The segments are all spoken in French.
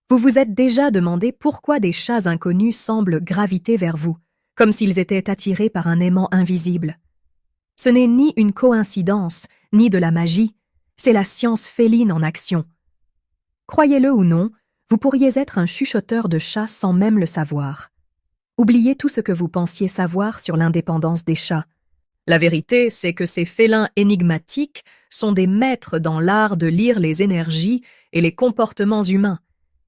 Vous vous êtes déjà demandé pourquoi des chats inconnus semblent graviter vers vous, comme s'ils étaient attirés par un aimant invisible. Ce n'est ni une coïncidence, ni de la magie, c'est la science féline en action. Croyez-le ou non, vous pourriez être un chuchoteur de chats sans même le savoir. Oubliez tout ce que vous pensiez savoir sur l'indépendance des chats. La vérité, c'est que ces félins énigmatiques sont des maîtres dans l'art de lire les énergies et les comportements humains.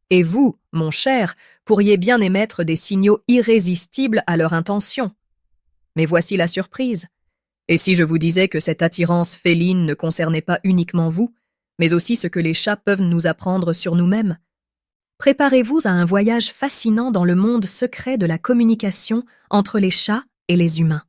Et vous, mon cher, pourriez bien émettre des signaux irrésistibles à leur intention. Mais voici la surprise. Et si je vous disais que cette attirance féline ne concernait pas uniquement vous, mais aussi ce que les chats peuvent nous apprendre sur nous-mêmes? Préparez-vous à un voyage fascinant dans le monde secret de la communication entre les chats et les humains.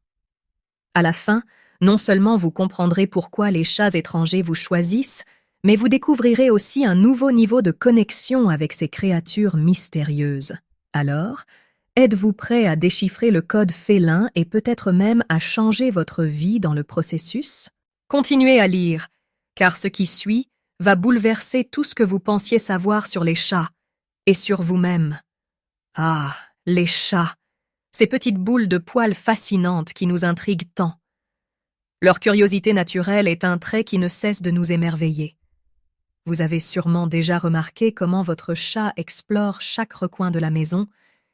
À la fin, non seulement vous comprendrez pourquoi les chats étrangers vous choisissent, mais vous découvrirez aussi un nouveau niveau de connexion avec ces créatures mystérieuses. Alors, êtes-vous prêt à déchiffrer le code félin et peut-être même à changer votre vie dans le processus? Continuez à lire, car ce qui suit va bouleverser tout ce que vous pensiez savoir sur les chats et sur vous-même. Ah, les chats, ces petites boules de poils fascinantes qui nous intriguent tant. Leur curiosité naturelle est un trait qui ne cesse de nous émerveiller. Vous avez sûrement déjà remarqué comment votre chat explore chaque recoin de la maison,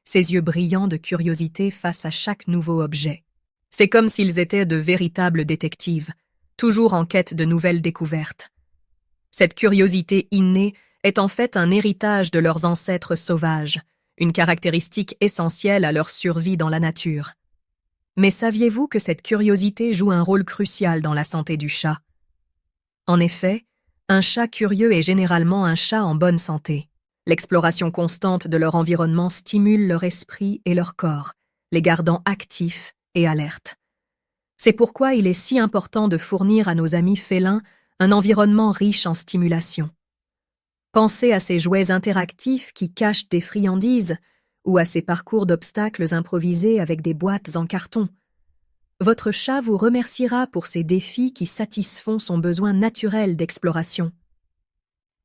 ses yeux brillants de curiosité face à chaque nouveau objet. C'est comme s'ils étaient de véritables détectives, toujours en quête de nouvelles découvertes. Cette curiosité innée est en fait un héritage de leurs ancêtres sauvages, une caractéristique essentielle à leur survie dans la nature. Mais saviez-vous que cette curiosité joue un rôle crucial dans la santé du chat? En effet, un chat curieux est généralement un chat en bonne santé. L'exploration constante de leur environnement stimule leur esprit et leur corps, les gardant actifs et alertes. C'est pourquoi il est si important de fournir à nos amis félins un environnement riche en stimulation. Pensez à ces jouets interactifs qui cachent des friandises ou à ces parcours d'obstacles improvisés avec des boîtes en carton. Votre chat vous remerciera pour ces défis qui satisfont son besoin naturel d'exploration.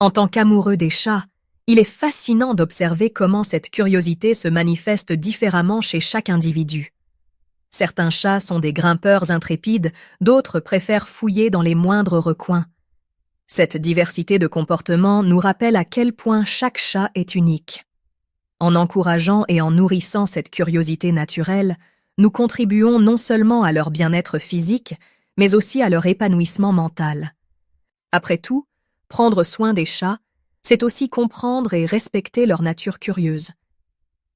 En tant qu'amoureux des chats, il est fascinant d'observer comment cette curiosité se manifeste différemment chez chaque individu. Certains chats sont des grimpeurs intrépides, d'autres préfèrent fouiller dans les moindres recoins. Cette diversité de comportements nous rappelle à quel point chaque chat est unique. En encourageant et en nourrissant cette curiosité naturelle, nous contribuons non seulement à leur bien-être physique, mais aussi à leur épanouissement mental. Après tout, prendre soin des chats, c'est aussi comprendre et respecter leur nature curieuse.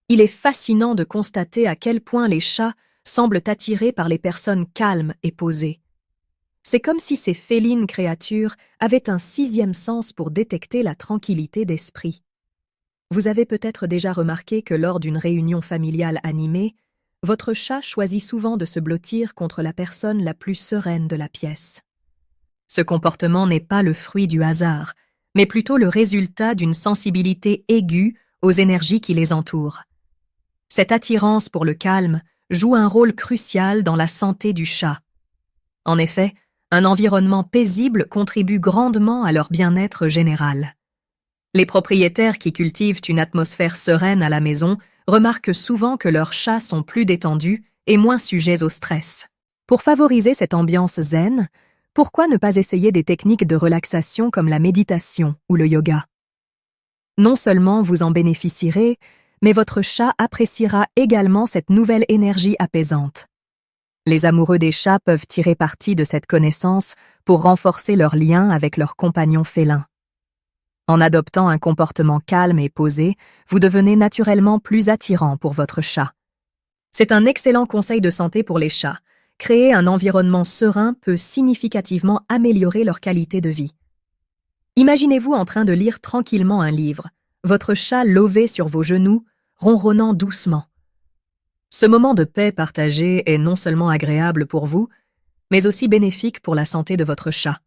Il est fascinant de constater à quel point les chats semblent attirés par les personnes calmes et posées. C'est comme si ces félines créatures avaient un sixième sens pour détecter la tranquillité d'esprit. Vous avez peut-être déjà remarqué que lors d'une réunion familiale animée, votre chat choisit souvent de se blottir contre la personne la plus sereine de la pièce. Ce comportement n'est pas le fruit du hasard, mais plutôt le résultat d'une sensibilité aiguë aux énergies qui les entourent. Cette attirance pour le calme joue un rôle crucial dans la santé du chat. En effet, un environnement paisible contribue grandement à leur bien-être général. Les propriétaires qui cultivent une atmosphère sereine à la maison remarquent souvent que leurs chats sont plus détendus et moins sujets au stress. Pour favoriser cette ambiance zen, pourquoi ne pas essayer des techniques de relaxation comme la méditation ou le yoga? Non seulement vous en bénéficierez, mais votre chat appréciera également cette nouvelle énergie apaisante. Les amoureux des chats peuvent tirer parti de cette connaissance pour renforcer leur lien avec leurs compagnons félins. En adoptant un comportement calme et posé, vous devenez naturellement plus attirant pour votre chat. C'est un excellent conseil de santé pour les chats. Créer un environnement serein peut significativement améliorer leur qualité de vie. Imaginez-vous en train de lire tranquillement un livre, votre chat lové sur vos genoux, ronronnant doucement. Ce moment de paix partagé est non seulement agréable pour vous, mais aussi bénéfique pour la santé de votre chat.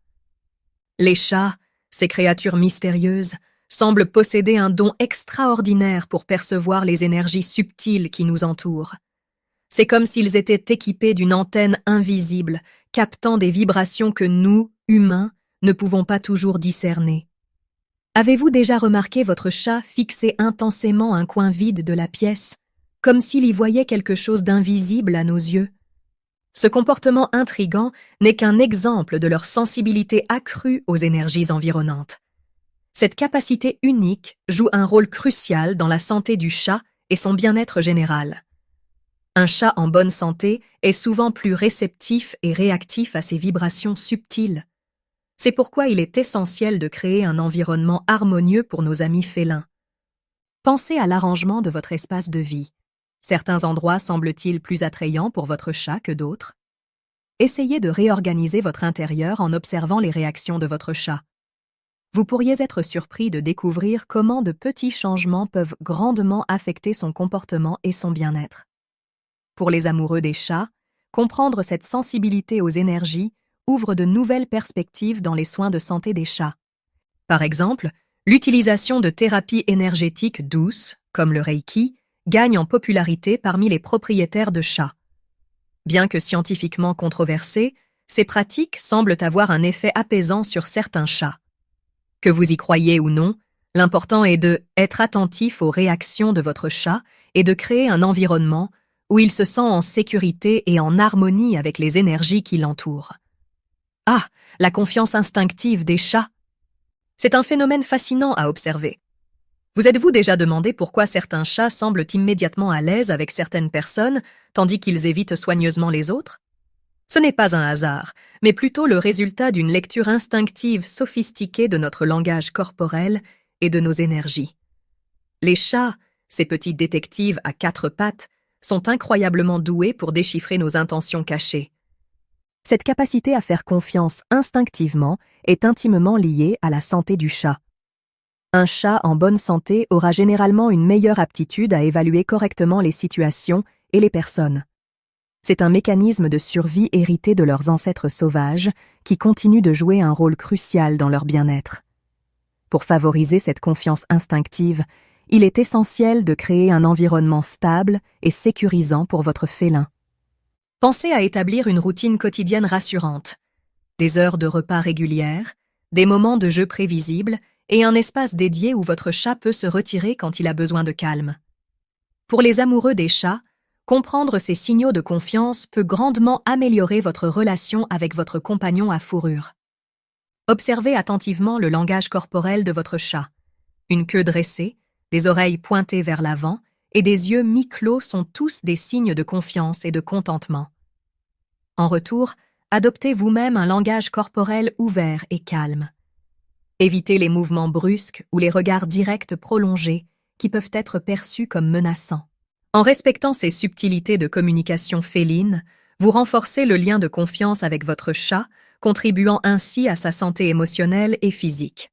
Les chats, ces créatures mystérieuses, semblent posséder un don extraordinaire pour percevoir les énergies subtiles qui nous entourent. C'est comme s'ils étaient équipés d'une antenne invisible, captant des vibrations que nous, humains, ne pouvons pas toujours discerner. Avez-vous déjà remarqué votre chat fixer intensément un coin vide de la pièce, comme s'il y voyait quelque chose d'invisible à nos yeux? Ce comportement intrigant n'est qu'un exemple de leur sensibilité accrue aux énergies environnantes. Cette capacité unique joue un rôle crucial dans la santé du chat et son bien-être général. Un chat en bonne santé est souvent plus réceptif et réactif à ces vibrations subtiles. C'est pourquoi il est essentiel de créer un environnement harmonieux pour nos amis félins. Pensez à l'arrangement de votre espace de vie. Certains endroits semblent-ils plus attrayants pour votre chat que d'autres? Essayez de réorganiser votre intérieur en observant les réactions de votre chat. Vous pourriez être surpris de découvrir comment de petits changements peuvent grandement affecter son comportement et son bien-être. Pour les amoureux des chats, comprendre cette sensibilité aux énergies ouvre de nouvelles perspectives dans les soins de santé des chats. Par exemple, l'utilisation de thérapies énergétiques douces, comme le Reiki, gagne en popularité parmi les propriétaires de chats. Bien que scientifiquement controversées, ces pratiques semblent avoir un effet apaisant sur certains chats. Que vous y croyez ou non, l'important est d'être attentif aux réactions de votre chat et de créer un environnement où il se sent en sécurité et en harmonie avec les énergies qui l'entourent. Ah, la confiance instinctive des chats! C'est un phénomène fascinant à observer. Vous êtes-vous déjà demandé pourquoi certains chats semblent immédiatement à l'aise avec certaines personnes, tandis qu'ils évitent soigneusement les autres? Ce n'est pas un hasard, mais plutôt le résultat d'une lecture instinctive sophistiquée de notre langage corporel et de nos énergies. Les chats, ces petits détectives à 4 pattes, sont incroyablement doués pour déchiffrer nos intentions cachées. Cette capacité à faire confiance instinctivement est intimement liée à la santé du chat. Un chat en bonne santé aura généralement une meilleure aptitude à évaluer correctement les situations et les personnes. C'est un mécanisme de survie hérité de leurs ancêtres sauvages qui continue de jouer un rôle crucial dans leur bien-être. Pour favoriser cette confiance instinctive, il est essentiel de créer un environnement stable et sécurisant pour votre félin. Pensez à établir une routine quotidienne rassurante, des heures de repas régulières, des moments de jeu prévisibles et un espace dédié où votre chat peut se retirer quand il a besoin de calme. Pour les amoureux des chats, comprendre ces signaux de confiance peut grandement améliorer votre relation avec votre compagnon à fourrure. Observez attentivement le langage corporel de votre chat. Une queue dressée, des oreilles pointées vers l'avant et des yeux mi-clos sont tous des signes de confiance et de contentement. En retour, adoptez vous-même un langage corporel ouvert et calme. Évitez les mouvements brusques ou les regards directs prolongés qui peuvent être perçus comme menaçants. En respectant ces subtilités de communication féline, vous renforcez le lien de confiance avec votre chat, contribuant ainsi à sa santé émotionnelle et physique.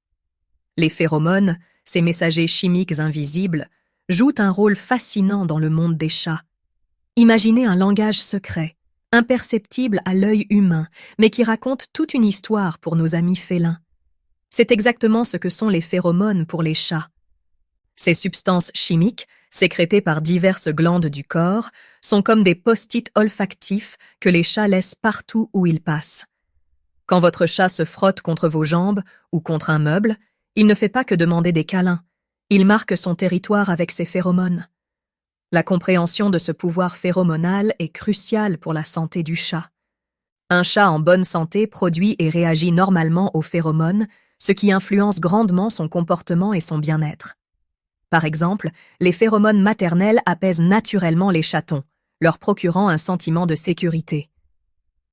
Les phéromones, ces messagers chimiques invisibles, jouent un rôle fascinant dans le monde des chats. Imaginez un langage secret, imperceptible à l'œil humain, mais qui raconte toute une histoire pour nos amis félins. C'est exactement ce que sont les phéromones pour les chats. Ces substances chimiques, sécrétées par diverses glandes du corps, sont comme des post-it olfactifs que les chats laissent partout où ils passent. Quand votre chat se frotte contre vos jambes ou contre un meuble, il ne fait pas que demander des câlins. Il marque son territoire avec ses phéromones. La compréhension de ce pouvoir phéromonal est cruciale pour la santé du chat. Un chat en bonne santé produit et réagit normalement aux phéromones, ce qui influence grandement son comportement et son bien-être. Par exemple, les phéromones maternels apaisent naturellement les chatons, leur procurant un sentiment de sécurité.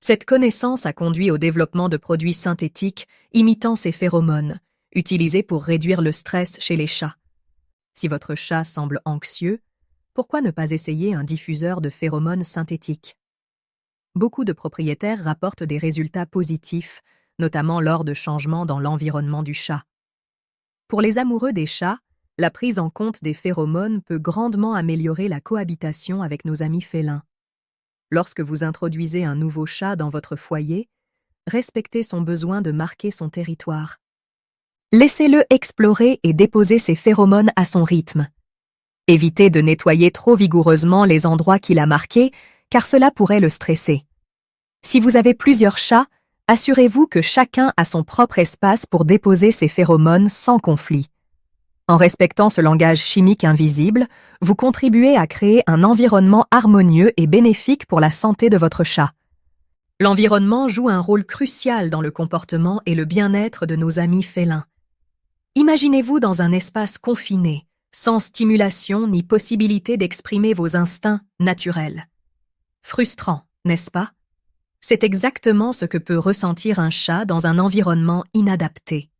Cette connaissance a conduit au développement de produits synthétiques imitant ces phéromones, utilisés pour réduire le stress chez les chats. Si votre chat semble anxieux, pourquoi ne pas essayer un diffuseur de phéromones synthétiques? Beaucoup de propriétaires rapportent des résultats positifs, notamment lors de changements dans l'environnement du chat. Pour les amoureux des chats, la prise en compte des phéromones peut grandement améliorer la cohabitation avec nos amis félins. Lorsque vous introduisez un nouveau chat dans votre foyer, respectez son besoin de marquer son territoire. Laissez-le explorer et déposer ses phéromones à son rythme. Évitez de nettoyer trop vigoureusement les endroits qu'il a marqués, car cela pourrait le stresser. Si vous avez plusieurs chats, Assurez-vous que chacun a son propre espace pour déposer ses phéromones sans conflit. En respectant ce langage chimique invisible, vous contribuez à créer un environnement harmonieux et bénéfique pour la santé de votre chat. L'environnement joue un rôle crucial dans le comportement et le bien-être de nos amis félins. Imaginez-vous dans un espace confiné, sans stimulation ni possibilité d'exprimer vos instincts naturels. Frustrant, n'est-ce pas? C'est exactement ce que peut ressentir un chat dans un environnement inadapté.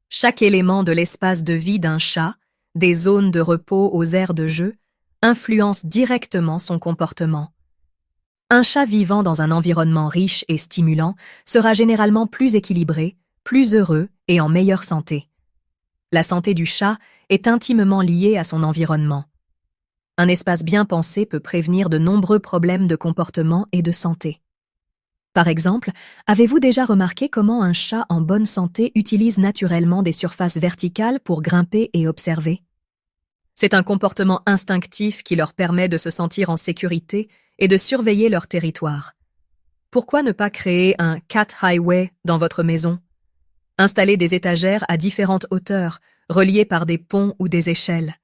Chaque élément de l'espace de vie d'un chat, des zones de repos aux aires de jeu, influence directement son comportement. Un chat vivant dans un environnement riche et stimulant sera généralement plus équilibré, plus heureux et en meilleure santé. La santé du chat est intimement liée à son environnement. Un espace bien pensé peut prévenir de nombreux problèmes de comportement et de santé. Par exemple, avez-vous déjà remarqué comment un chat en bonne santé utilise naturellement des surfaces verticales pour grimper et observer? C'est un comportement instinctif qui leur permet de se sentir en sécurité et de surveiller leur territoire. Pourquoi ne pas créer un cat highway dans votre maison? Installer des étagères à différentes hauteurs, reliées par des ponts ou des échelles.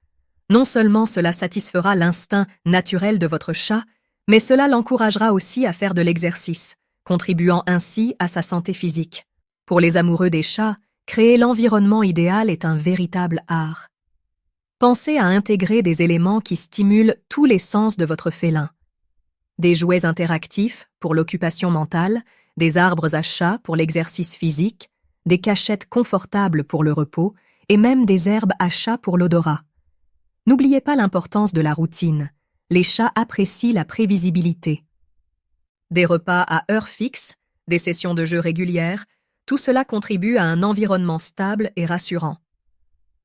Non seulement cela satisfera l'instinct naturel de votre chat, mais cela l'encouragera aussi à faire de l'exercice, contribuant ainsi à sa santé physique. Pour les amoureux des chats, créer l'environnement idéal est un véritable art. Pensez à intégrer des éléments qui stimulent tous les sens de votre félin. Des jouets interactifs pour l'occupation mentale, des arbres à chat pour l'exercice physique, des cachettes confortables pour le repos et même des herbes à chat pour l'odorat. N'oubliez pas l'importance de la routine. Les chats apprécient la prévisibilité. Des repas à heure fixe, des sessions de jeu régulières, tout cela contribue à un environnement stable et rassurant.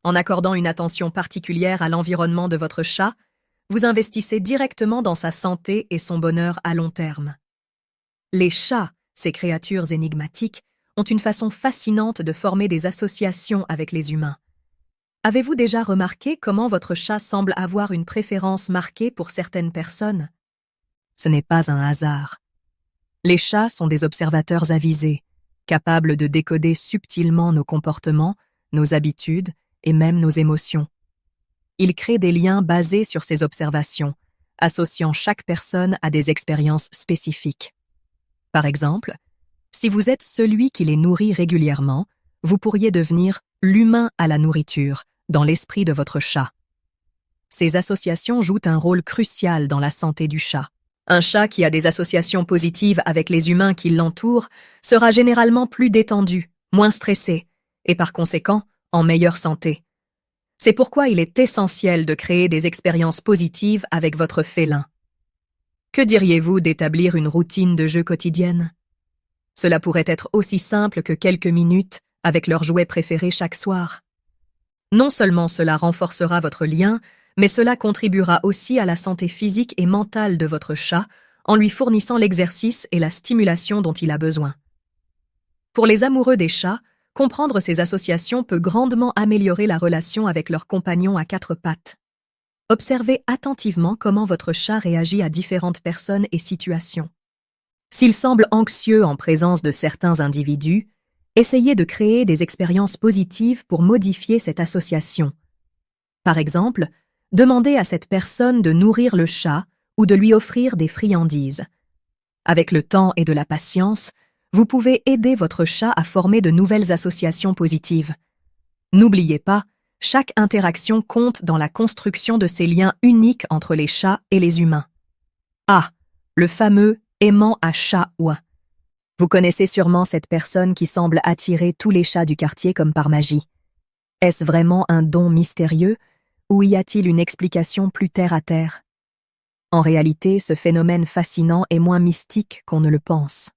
En accordant une attention particulière à l'environnement de votre chat, vous investissez directement dans sa santé et son bonheur à long terme. Les chats, ces créatures énigmatiques, ont une façon fascinante de former des associations avec les humains. Avez-vous déjà remarqué comment votre chat semble avoir une préférence marquée pour certaines personnes? Ce n'est pas un hasard. Les chats sont des observateurs avisés, capables de décoder subtilement nos comportements, nos habitudes et même nos émotions. Ils créent des liens basés sur ces observations, associant chaque personne à des expériences spécifiques. Par exemple, si vous êtes celui qui les nourrit régulièrement, vous pourriez devenir l'humain à la nourriture, dans l'esprit de votre chat. Ces associations jouent un rôle crucial dans la santé du chat. Un chat qui a des associations positives avec les humains qui l'entourent sera généralement plus détendu, moins stressé, et par conséquent, en meilleure santé. C'est pourquoi il est essentiel de créer des expériences positives avec votre félin. Que diriez-vous d'établir une routine de jeu quotidienne? Cela pourrait être aussi simple que quelques minutes avec leur jouet préféré chaque soir. Non seulement cela renforcera votre lien, mais cela contribuera aussi à la santé physique et mentale de votre chat en lui fournissant l'exercice et la stimulation dont il a besoin. Pour les amoureux des chats, comprendre ces associations peut grandement améliorer la relation avec leur compagnon à quatre pattes. Observez attentivement comment votre chat réagit à différentes personnes et situations. S'il semble anxieux en présence de certains individus, essayez de créer des expériences positives pour modifier cette association. Par exemple, demandez à cette personne de nourrir le chat ou de lui offrir des friandises. Avec le temps et de la patience, vous pouvez aider votre chat à former de nouvelles associations positives. N'oubliez pas, chaque interaction compte dans la construction de ces liens uniques entre les chats et les humains. Ah, le fameux aimant à chat ouin. Vous connaissez sûrement cette personne qui semble attirer tous les chats du quartier comme par magie. Est-ce vraiment un don mystérieux ou y a-t-il une explication plus terre à terre? En réalité, ce phénomène fascinant est moins mystique qu'on ne le pense.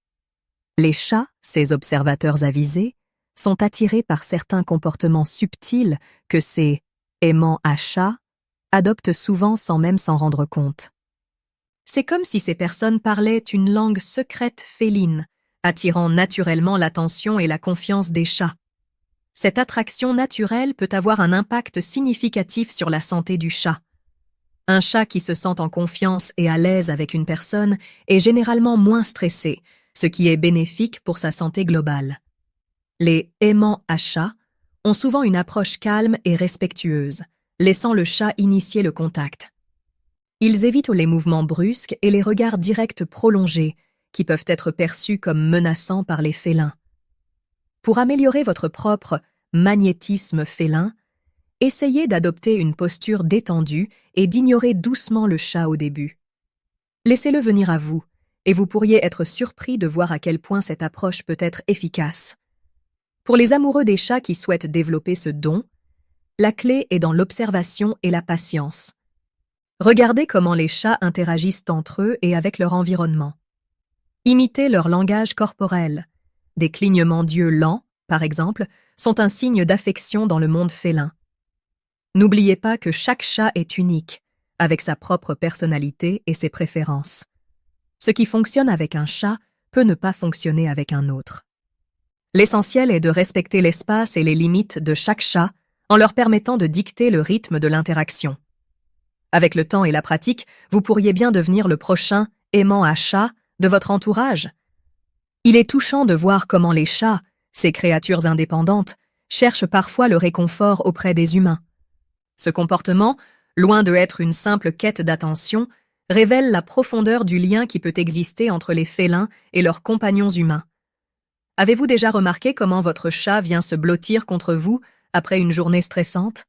Les chats, ces observateurs avisés, sont attirés par certains comportements subtils que ces aimants à chat adoptent souvent sans même s'en rendre compte. C'est comme si ces personnes parlaient une langue secrète féline, attirant naturellement l'attention et la confiance des chats. Cette attraction naturelle peut avoir un impact significatif sur la santé du chat. Un chat qui se sent en confiance et à l'aise avec une personne est généralement moins stressé, ce qui est bénéfique pour sa santé globale. Les aimants à chat ont souvent une approche calme et respectueuse, laissant le chat initier le contact. Ils évitent les mouvements brusques et les regards directs prolongés, qui peuvent être perçus comme menaçants par les félins. Pour améliorer votre propre magnétisme félin, essayez d'adopter une posture détendue et d'ignorer doucement le chat au début. Laissez-le venir à vous, et vous pourriez être surpris de voir à quel point cette approche peut être efficace. Pour les amoureux des chats qui souhaitent développer ce don, la clé est dans l'observation et la patience. Regardez comment les chats interagissent entre eux et avec leur environnement. Imitez leur langage corporel. Des clignements d'yeux lents, par exemple, sont un signe d'affection dans le monde félin. N'oubliez pas que chaque chat est unique, avec sa propre personnalité et ses préférences. Ce qui fonctionne avec un chat peut ne pas fonctionner avec un autre. L'essentiel est de respecter l'espace et les limites de chaque chat en leur permettant de dicter le rythme de l'interaction. Avec le temps et la pratique, vous pourriez bien devenir le prochain aimant à chat de votre entourage. Il est touchant de voir comment les chats, ces créatures indépendantes, cherchent parfois le réconfort auprès des humains. Ce comportement, loin de être une simple quête d'attention, révèle la profondeur du lien qui peut exister entre les félins et leurs compagnons humains. Avez-vous déjà remarqué comment votre chat vient se blottir contre vous après une journée stressante?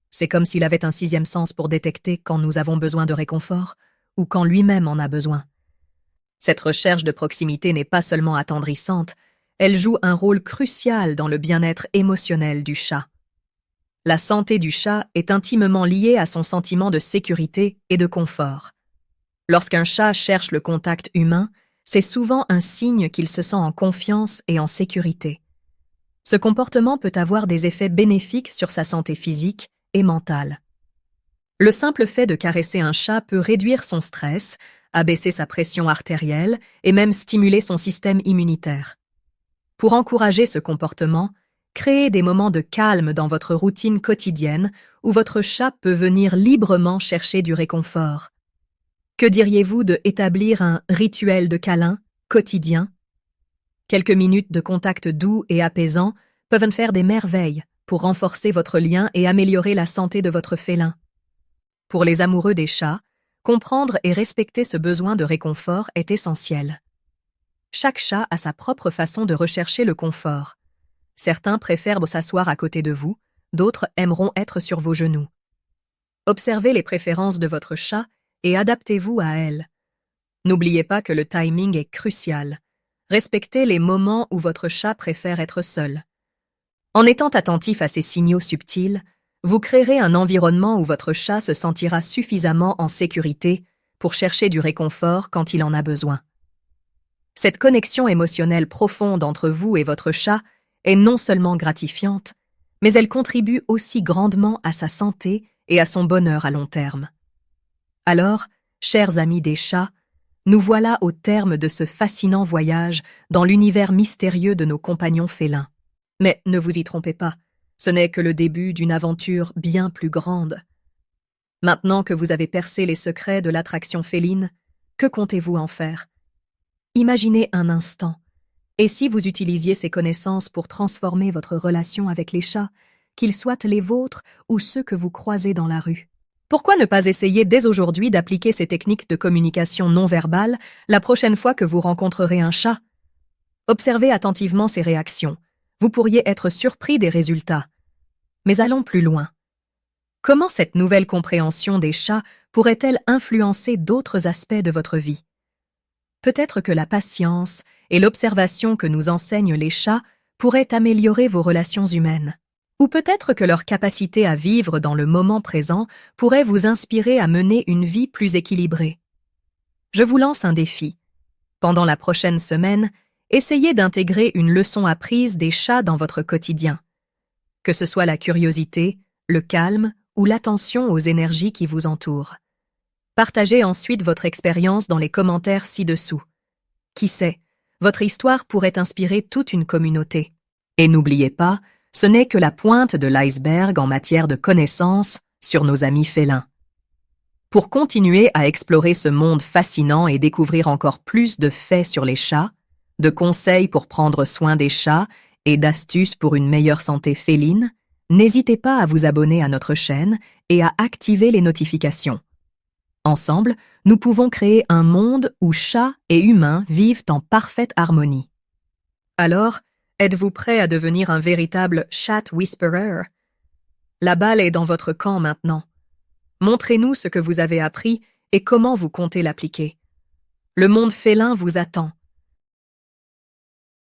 C'est comme s'il avait un sixième sens pour détecter quand nous avons besoin de réconfort ou quand lui-même en a besoin. Cette recherche de proximité n'est pas seulement attendrissante, elle joue un rôle crucial dans le bien-être émotionnel du chat. La santé du chat est intimement liée à son sentiment de sécurité et de confort. Lorsqu'un chat cherche le contact humain, c'est souvent un signe qu'il se sent en confiance et en sécurité. Ce comportement peut avoir des effets bénéfiques sur sa santé physique et mentale. Le simple fait de caresser un chat peut réduire son stress, abaisser sa pression artérielle et même stimuler son système immunitaire. Pour encourager ce comportement, créez des moments de calme dans votre routine quotidienne où votre chat peut venir librement chercher du réconfort. Que diriez-vous de établir un rituel de câlin quotidien? Quelques minutes de contact doux et apaisant peuvent faire des merveilles pour renforcer votre lien et améliorer la santé de votre félin. Pour les amoureux des chats, comprendre et respecter ce besoin de réconfort est essentiel. Chaque chat a sa propre façon de rechercher le confort. Certains préfèrent s'asseoir à côté de vous, d'autres aimeront être sur vos genoux. Observez les préférences de votre chat et adaptez-vous à elles. N'oubliez pas que le timing est crucial. Respectez les moments où votre chat préfère être seul. En étant attentif à ces signaux subtils, vous créerez un environnement où votre chat se sentira suffisamment en sécurité pour chercher du réconfort quand il en a besoin. Cette connexion émotionnelle profonde entre vous et votre chat est non seulement gratifiante, mais elle contribue aussi grandement à sa santé et à son bonheur à long terme. Alors, chers amis des chats, nous voilà au terme de ce fascinant voyage dans l'univers mystérieux de nos compagnons félins. Mais ne vous y trompez pas, ce n'est que le début d'une aventure bien plus grande. Maintenant que vous avez percé les secrets de l'attraction féline, que comptez-vous en faire? Imaginez un instant. Et si vous utilisiez ces connaissances pour transformer votre relation avec les chats, qu'ils soient les vôtres ou ceux que vous croisez dans la rue? Pourquoi ne pas essayer dès aujourd'hui d'appliquer ces techniques de communication non verbale la prochaine fois que vous rencontrerez un chat? Observez attentivement ses réactions. Vous pourriez être surpris des résultats. Mais allons plus loin. Comment cette nouvelle compréhension des chats pourrait-elle influencer d'autres aspects de votre vie? Peut-être que la patience et l'observation que nous enseignent les chats pourraient améliorer vos relations humaines. Ou peut-être que leur capacité à vivre dans le moment présent pourrait vous inspirer à mener une vie plus équilibrée. Je vous lance un défi. Pendant la prochaine semaine, essayez d'intégrer une leçon apprise des chats dans votre quotidien. Que ce soit la curiosité, le calme ou l'attention aux énergies qui vous entourent. Partagez ensuite votre expérience dans les commentaires ci-dessous. Qui sait, votre histoire pourrait inspirer toute une communauté. Et n'oubliez pas, ce n'est que la pointe de l'iceberg en matière de connaissances sur nos amis félins. Pour continuer à explorer ce monde fascinant et découvrir encore plus de faits sur les chats, de conseils pour prendre soin des chats et d'astuces pour une meilleure santé féline, n'hésitez pas à vous abonner à notre chaîne et à activer les notifications. Ensemble, nous pouvons créer un monde où chats et humains vivent en parfaite harmonie. Alors, êtes-vous prêt à devenir un véritable chat whisperer? La balle est dans votre camp maintenant. Montrez-nous ce que vous avez appris et comment vous comptez l'appliquer. Le monde félin vous attend.